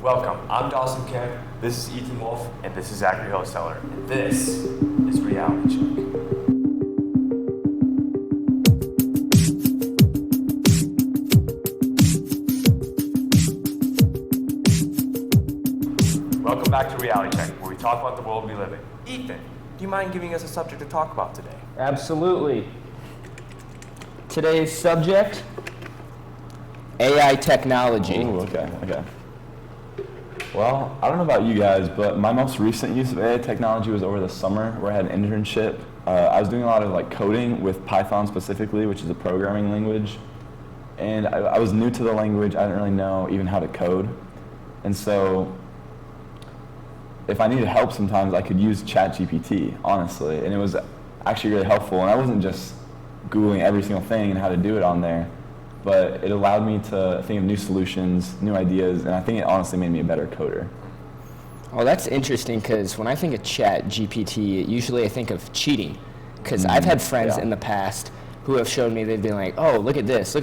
Welcome, I'm Dawson Kemp, this is Ethan Wolf, and this is Zachary Hosteller, and this is Reality Check. Welcome back to Reality Check, where we talk about the world we live in. Ethan, do you mind giving us a subject to talk about today? Absolutely. Today's subject, AI technology. Ooh, okay. Well, I don't know about you guys, but my most recent use of AI technology was over the summer where I had an internship. I was doing a lot of coding with Python specifically, which is a programming language. And I was new to the language. I didn't really know even how to code. And so if I needed help sometimes, I could use ChatGPT, honestly. And it was actually really helpful. And I wasn't just Googling every single thing and how to do it on there, but it allowed me to think of new solutions, new ideas, and I think it honestly made me a better coder. Oh, that's interesting, because when I think of ChatGPT, usually I think of cheating. Because I've had friends in the past who have showed me, they've been like, oh, look at this,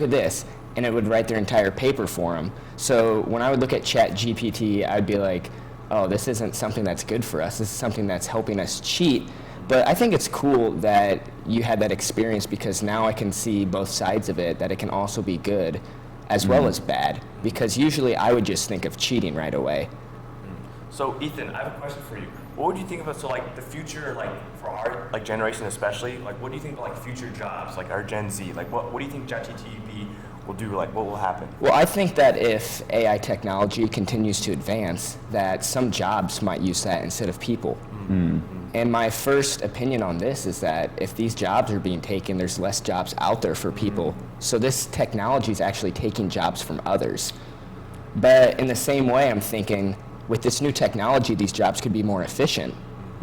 and it would write their entire paper for them. So when I would look at ChatGPT, I'd be like, oh, this isn't something that's good for us. This is something that's helping us cheat. But I think it's cool that you had that experience, because now I can see both sides of it, that it can also be good as well as bad. Because usually I would just think of cheating right away. So Ethan, I have a question for you. What would you think about, the future, for our generation especially, what do you think about future jobs, our Gen Z? What do you think ChatGPT will do? What will happen? Well, I think that if AI technology continues to advance, that some jobs might use that instead of people. And my first opinion on this is that if these jobs are being taken, there's less jobs out there for people. So this technology is actually taking jobs from others. But in the same way, I'm thinking with this new technology, these jobs could be more efficient,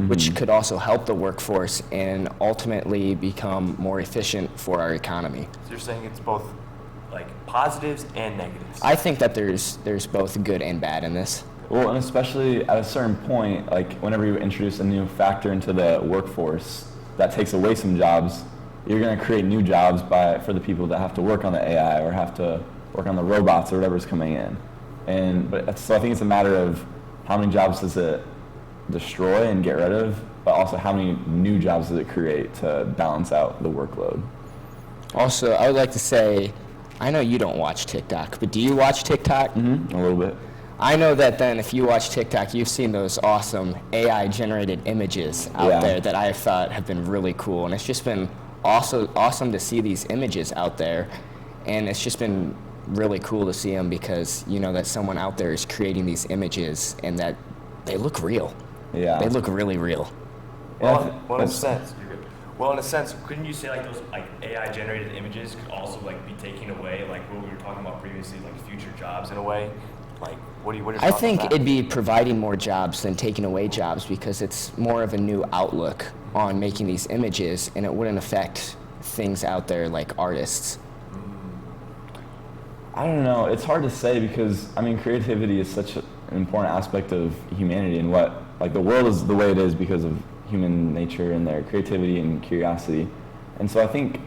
which could also help the workforce and ultimately become more efficient for our economy. So you're saying it's both positives and negatives? I think that there's both good and bad in this. Well, and especially at a certain point, whenever you introduce a new factor into the workforce that takes away some jobs, you're going to create new jobs for the people that have to work on the AI or have to work on the robots or whatever's coming in. So I think it's a matter of how many jobs does it destroy and get rid of, but also how many new jobs does it create to balance out the workload. Also, I would like to say, I know you don't watch TikTok, but do you watch TikTok? A little bit. I know that then if you watch TikTok, you've seen those awesome AI-generated images out there that I thought have been really cool. And it's just been awesome to see these images out there. And it's just been really cool to see them, because you know that someone out there is creating these images and that they look real. Yeah. They look really real. Well, in a sense, couldn't you say those AI-generated images could also be taking away what we were talking about previously, future jobs in a way? What are your thoughts I think on that? it'd be providing more jobs than taking away jobs, because it's more of a new outlook on making these images, and it wouldn't affect things out there like artists. I don't know. It's hard to say, because creativity is such an important aspect of humanity, and the world is the way it is because of human nature and their creativity and curiosity. And so I think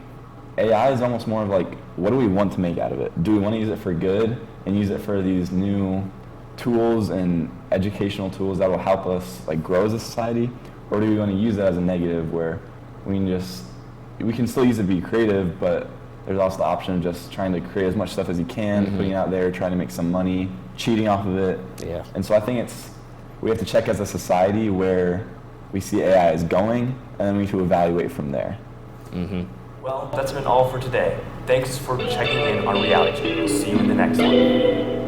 AI is almost more of what do we want to make out of it? Do we want to use it for good and use it for these new tools and educational tools that will help us grow as a society? Or do we want to use it as a negative where we can still use it to be creative, but there's also the option of just trying to create as much stuff as you can, putting it out there, trying to make some money, cheating off of it. Yeah. And so I think we have to check as a society where we see AI is going, and then we need to evaluate from there. Well, that's been all for today. Thanks for checking in on Reality Check. We'll see you in the next one.